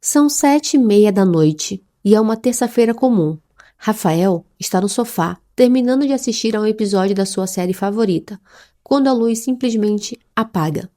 São 7h30 da noite e é uma terça-feira comum. Rafael está no sofá, terminando de assistir a um episódio da sua série favorita, quando a luz simplesmente apaga.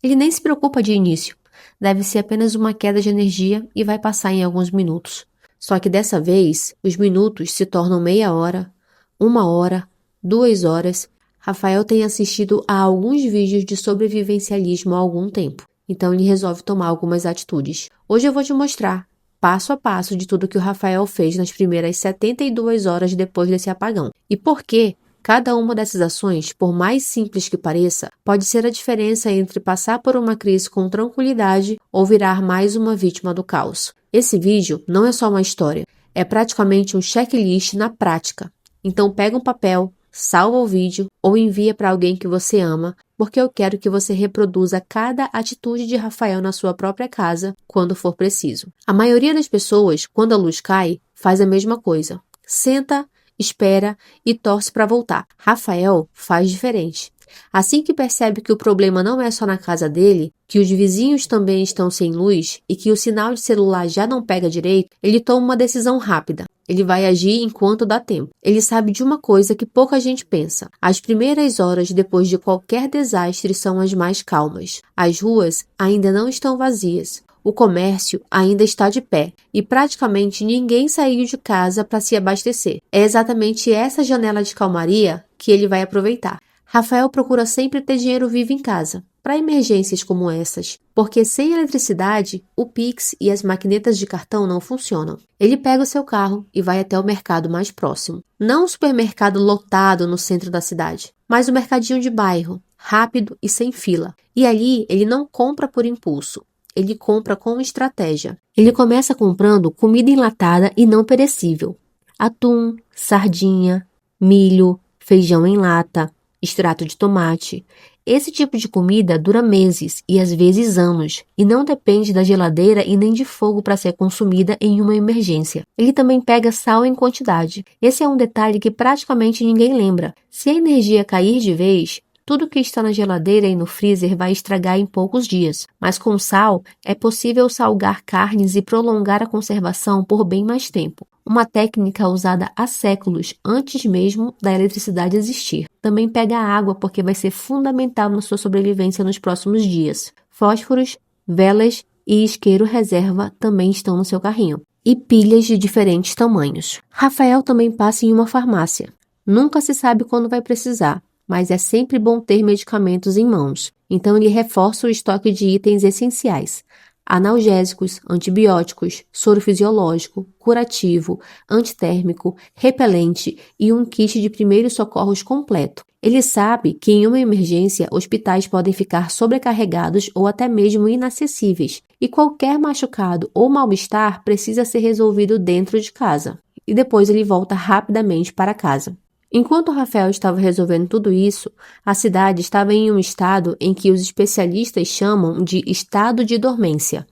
Ele nem se preocupa de início. Deve ser apenas uma queda de energia e vai passar em alguns minutos. Só que dessa vez, os minutos se tornam meia hora, 1 hora, 2 horas. Rafael tem assistido a alguns vídeos de sobrevivencialismo há algum tempo, então ele resolve tomar algumas atitudes. Hoje eu vou te mostrar, passo a passo, de tudo que o Rafael fez nas primeiras 72 horas depois desse apagão. E por que cada uma dessas ações, por mais simples que pareça, pode ser a diferença entre passar por uma crise com tranquilidade ou virar mais uma vítima do caos. Esse vídeo não é só uma história, é praticamente um checklist na prática. Então pega um papel, salva o vídeo ou envia para alguém que você ama, porque eu quero que você reproduza cada atitude de Rafael na sua própria casa quando for preciso. A maioria das pessoas, quando a luz cai, faz a mesma coisa. Senta, espera e torce para voltar. Rafael faz diferente. Assim que percebe que o problema não é só na casa dele, que os vizinhos também estão sem luz e que o sinal de celular já não pega direito, ele toma uma decisão rápida. Ele vai agir enquanto dá tempo. Ele sabe de uma coisa que pouca gente pensa. As primeiras horas depois de qualquer desastre são as mais calmas. As ruas ainda não estão vazias. O comércio ainda está de pé e praticamente ninguém saiu de casa para se abastecer. É exatamente essa janela de calmaria que ele vai aproveitar. Rafael procura sempre ter dinheiro vivo em casa, para emergências como essas, porque sem eletricidade, o Pix e as maquinetas de cartão não funcionam. Ele pega o seu carro e vai até o mercado mais próximo. Não um supermercado lotado no centro da cidade, mas um mercadinho de bairro, rápido e sem fila. E ali ele não compra por impulso. Ele compra com estratégia. Ele começa comprando comida enlatada e não perecível. Atum, sardinha, milho, feijão em lata, extrato de tomate. Esse tipo de comida dura meses e às vezes anos e não depende da geladeira e nem de fogo para ser consumida em uma emergência. Ele também pega sal em quantidade. Esse é um detalhe que praticamente ninguém lembra. Se a energia cair de vez, tudo que está na geladeira e no freezer vai estragar em poucos dias, mas com sal é possível salgar carnes e prolongar a conservação por bem mais tempo. Uma técnica usada há séculos, antes mesmo da eletricidade existir. Também pega água porque vai ser fundamental na sua sobrevivência nos próximos dias. Fósforos, velas e isqueiro reserva também estão no seu carrinho. E pilhas de diferentes tamanhos. Rafael também passa em uma farmácia. Nunca se sabe quando vai precisar, mas é sempre bom ter medicamentos em mãos. Então ele reforça o estoque de itens essenciais: analgésicos, antibióticos, soro fisiológico, curativo, antitérmico, repelente e um kit de primeiros socorros completo. Ele sabe que em uma emergência hospitais podem ficar sobrecarregados ou até mesmo inacessíveis, e qualquer machucado ou mal-estar precisa ser resolvido dentro de casa. E depois ele volta rapidamente para casa. Enquanto Rafael estava resolvendo tudo isso, a cidade estava em um estado em que os especialistas chamam de estado de dormência.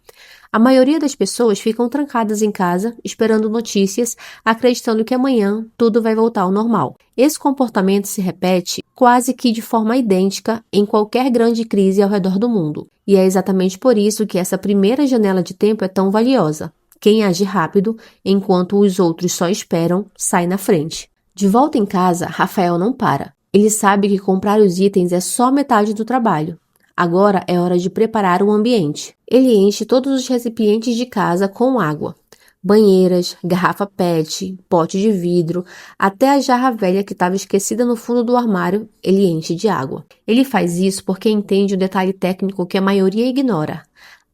A maioria das pessoas ficam trancadas em casa, esperando notícias, acreditando que amanhã tudo vai voltar ao normal. Esse comportamento se repete quase que de forma idêntica em qualquer grande crise ao redor do mundo. E é exatamente por isso que essa primeira janela de tempo é tão valiosa. Quem age rápido, enquanto os outros só esperam, sai na frente. De volta em casa, Rafael não para. Ele sabe que comprar os itens é só metade do trabalho. Agora é hora de preparar o ambiente. Ele enche todos os recipientes de casa com água. Banheiras, garrafa PET, pote de vidro, até a jarra velha que estava esquecida no fundo do armário, ele enche de água. Ele faz isso porque entende o detalhe técnico que a maioria ignora.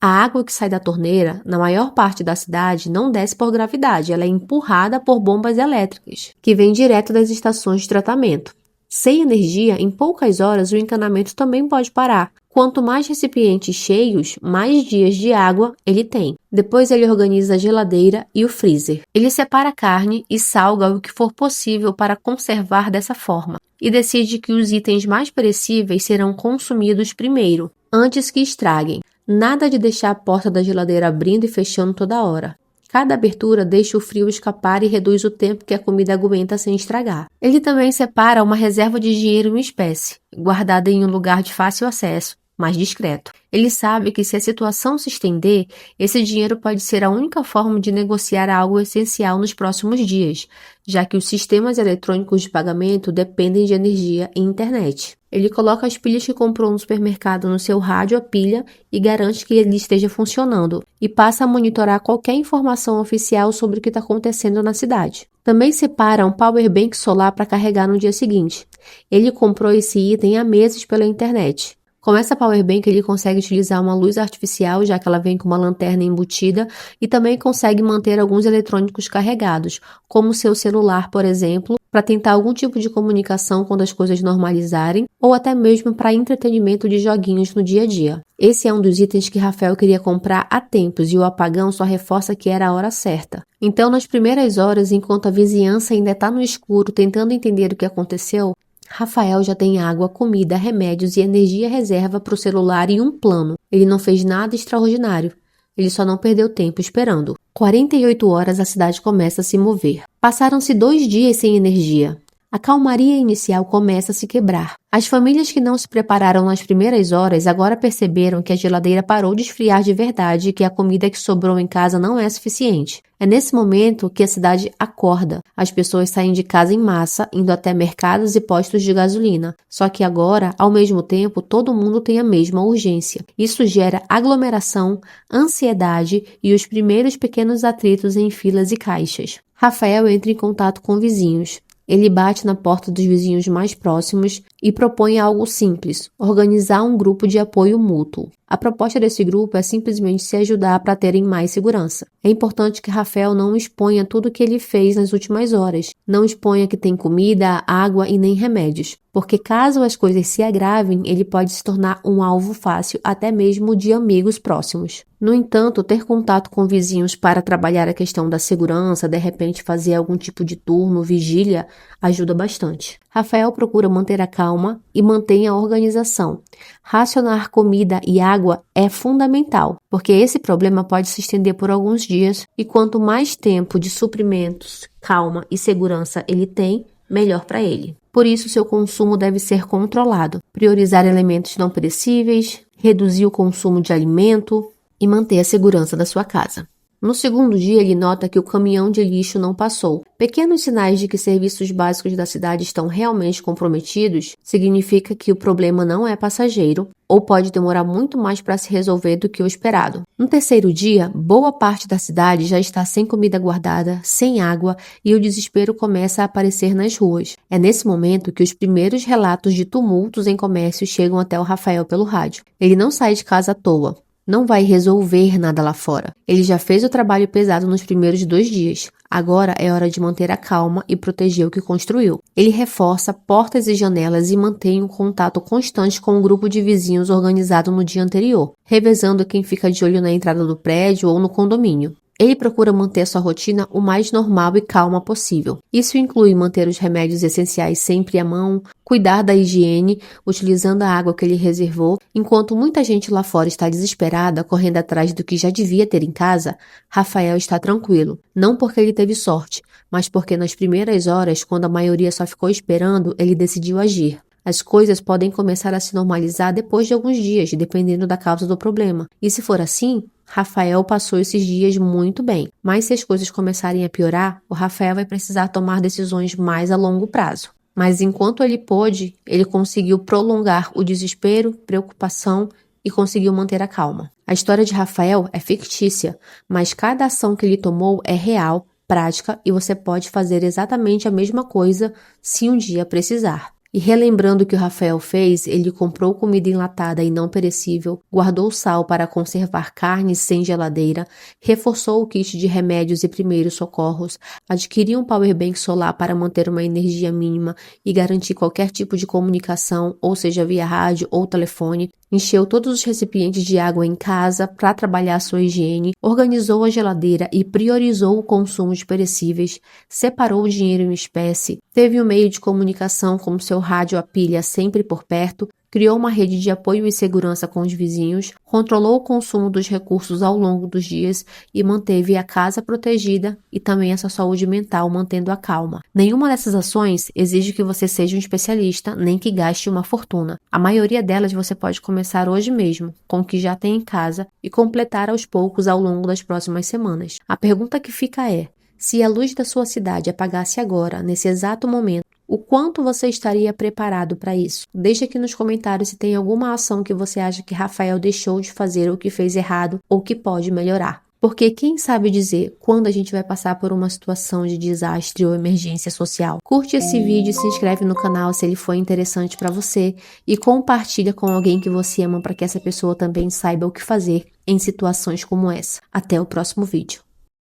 A água que sai da torneira, na maior parte da cidade, não desce por gravidade, ela é empurrada por bombas elétricas, que vêm direto das estações de tratamento. Sem energia, em poucas horas, o encanamento também pode parar. Quanto mais recipientes cheios, mais dias de água ele tem. Depois ele organiza a geladeira e o freezer. Ele separa a carne e salga o que for possível para conservar dessa forma. E decide que os itens mais perecíveis serão consumidos primeiro, antes que estraguem. Nada de deixar a porta da geladeira abrindo e fechando toda hora. Cada abertura deixa o frio escapar e reduz o tempo que a comida aguenta sem estragar. Ele também separa uma reserva de dinheiro em espécie, guardada em um lugar de fácil acesso, mais discreto. Ele sabe que se a situação se estender, esse dinheiro pode ser a única forma de negociar algo essencial nos próximos dias, já que os sistemas eletrônicos de pagamento dependem de energia e internet. Ele coloca as pilhas que comprou no supermercado no seu rádio a pilha e garante que ele esteja funcionando, e passa a monitorar qualquer informação oficial sobre o que está acontecendo na cidade. Também separa um power bank solar para carregar no dia seguinte. Ele comprou esse item há meses pela internet. Com essa power bank, ele consegue utilizar uma luz artificial, já que ela vem com uma lanterna embutida, e também consegue manter alguns eletrônicos carregados, como seu celular, por exemplo, para tentar algum tipo de comunicação quando as coisas normalizarem, ou até mesmo para entretenimento de joguinhos no dia a dia. Esse é um dos itens que Rafael queria comprar há tempos, e o apagão só reforça que era a hora certa. Então, nas primeiras horas, enquanto a vizinhança ainda está no escuro tentando entender o que aconteceu, Rafael já tem água, comida, remédios e energia reserva para o celular e um plano. Ele não fez nada extraordinário. Ele só não perdeu tempo esperando. 48 horas a cidade começa a se mover. Passaram-se 2 dias sem energia. A calmaria inicial começa a se quebrar. As famílias que não se prepararam nas primeiras horas agora perceberam que a geladeira parou de esfriar de verdade e que a comida que sobrou em casa não é suficiente. É nesse momento que a cidade acorda. As pessoas saem de casa em massa, indo até mercados e postos de gasolina. Só que agora, ao mesmo tempo, todo mundo tem a mesma urgência. Isso gera aglomeração, ansiedade e os primeiros pequenos atritos em filas e caixas. Rafael entra em contato com vizinhos. Ele bate na porta dos vizinhos mais próximos e propõe algo simples: organizar um grupo de apoio mútuo. A proposta desse grupo é simplesmente se ajudar para terem mais segurança. É importante que Rafael não exponha tudo o que ele fez nas últimas horas. Não exponha que tem comida, água e nem remédios, porque caso as coisas se agravem, ele pode se tornar um alvo fácil até mesmo de amigos próximos. No entanto, ter contato com vizinhos para trabalhar a questão da segurança, de repente fazer algum tipo de turno, vigília, ajuda bastante. Rafael procura manter a calma e mantém a organização. Racionar comida e água é fundamental, porque esse problema pode se estender por alguns dias e quanto mais tempo de suprimentos, calma e segurança ele tem, melhor para ele. Por isso, seu consumo deve ser controlado. Priorizar elementos não perecíveis, reduzir o consumo de alimento e manter a segurança da sua casa. No segundo dia, ele nota que o caminhão de lixo não passou. Pequenos sinais de que serviços básicos da cidade estão realmente comprometidos significa que o problema não é passageiro ou pode demorar muito mais para se resolver do que o esperado. No terceiro dia, boa parte da cidade já está sem comida guardada, sem água e o desespero começa a aparecer nas ruas. É nesse momento que os primeiros relatos de tumultos em comércio chegam até o Rafael pelo rádio. Ele não sai de casa à toa. Não vai resolver nada lá fora. Ele já fez o trabalho pesado nos primeiros 2 dias. Agora é hora de manter a calma e proteger o que construiu. Ele reforça portas e janelas e mantém um contato constante com o grupo de vizinhos organizado no dia anterior, revezando quem fica de olho na entrada do prédio ou no condomínio. Ele procura manter sua rotina o mais normal e calma possível. Isso inclui manter os remédios essenciais sempre à mão, cuidar da higiene, utilizando a água que ele reservou. Enquanto muita gente lá fora está desesperada, correndo atrás do que já devia ter em casa, Rafael está tranquilo. Não porque ele teve sorte, mas porque nas primeiras horas, quando a maioria só ficou esperando, ele decidiu agir. As coisas podem começar a se normalizar depois de alguns dias, dependendo da causa do problema. E se for assim, Rafael passou esses dias muito bem. Mas se as coisas começarem a piorar, o Rafael vai precisar tomar decisões mais a longo prazo. Mas enquanto ele pôde, ele conseguiu prolongar o desespero, preocupação e conseguiu manter a calma. A história de Rafael é fictícia, mas cada ação que ele tomou é real, prática e você pode fazer exatamente a mesma coisa se um dia precisar. E relembrando o que o Rafael fez, ele comprou comida enlatada e não perecível, guardou sal para conservar carnes sem geladeira, reforçou o kit de remédios e primeiros socorros, adquiriu um powerbank solar para manter uma energia mínima e garantir qualquer tipo de comunicação, ou seja, via rádio ou telefone, encheu todos os recipientes de água em casa para trabalhar sua higiene, organizou a geladeira e priorizou o consumo de perecíveis, separou o dinheiro em espécie, teve um meio de comunicação como seu rádio a pilha sempre por perto, criou uma rede de apoio e segurança com os vizinhos, controlou o consumo dos recursos ao longo dos dias e manteve a casa protegida e também a sua saúde mental, mantendo a calma. Nenhuma dessas ações exige que você seja um especialista, nem que gaste uma fortuna. A maioria delas você pode começar hoje mesmo, com o que já tem em casa, e completar aos poucos ao longo das próximas semanas. A pergunta que fica é: se a luz da sua cidade apagasse agora, nesse exato momento, o quanto você estaria preparado para isso? Deixe aqui nos comentários se tem alguma ação que você acha que Rafael deixou de fazer ou que fez errado ou que pode melhorar. Porque quem sabe dizer quando a gente vai passar por uma situação de desastre ou emergência social? Curte esse vídeo e se inscreve no canal se ele foi interessante para você e compartilha com alguém que você ama para que essa pessoa também saiba o que fazer em situações como essa. Até o próximo vídeo.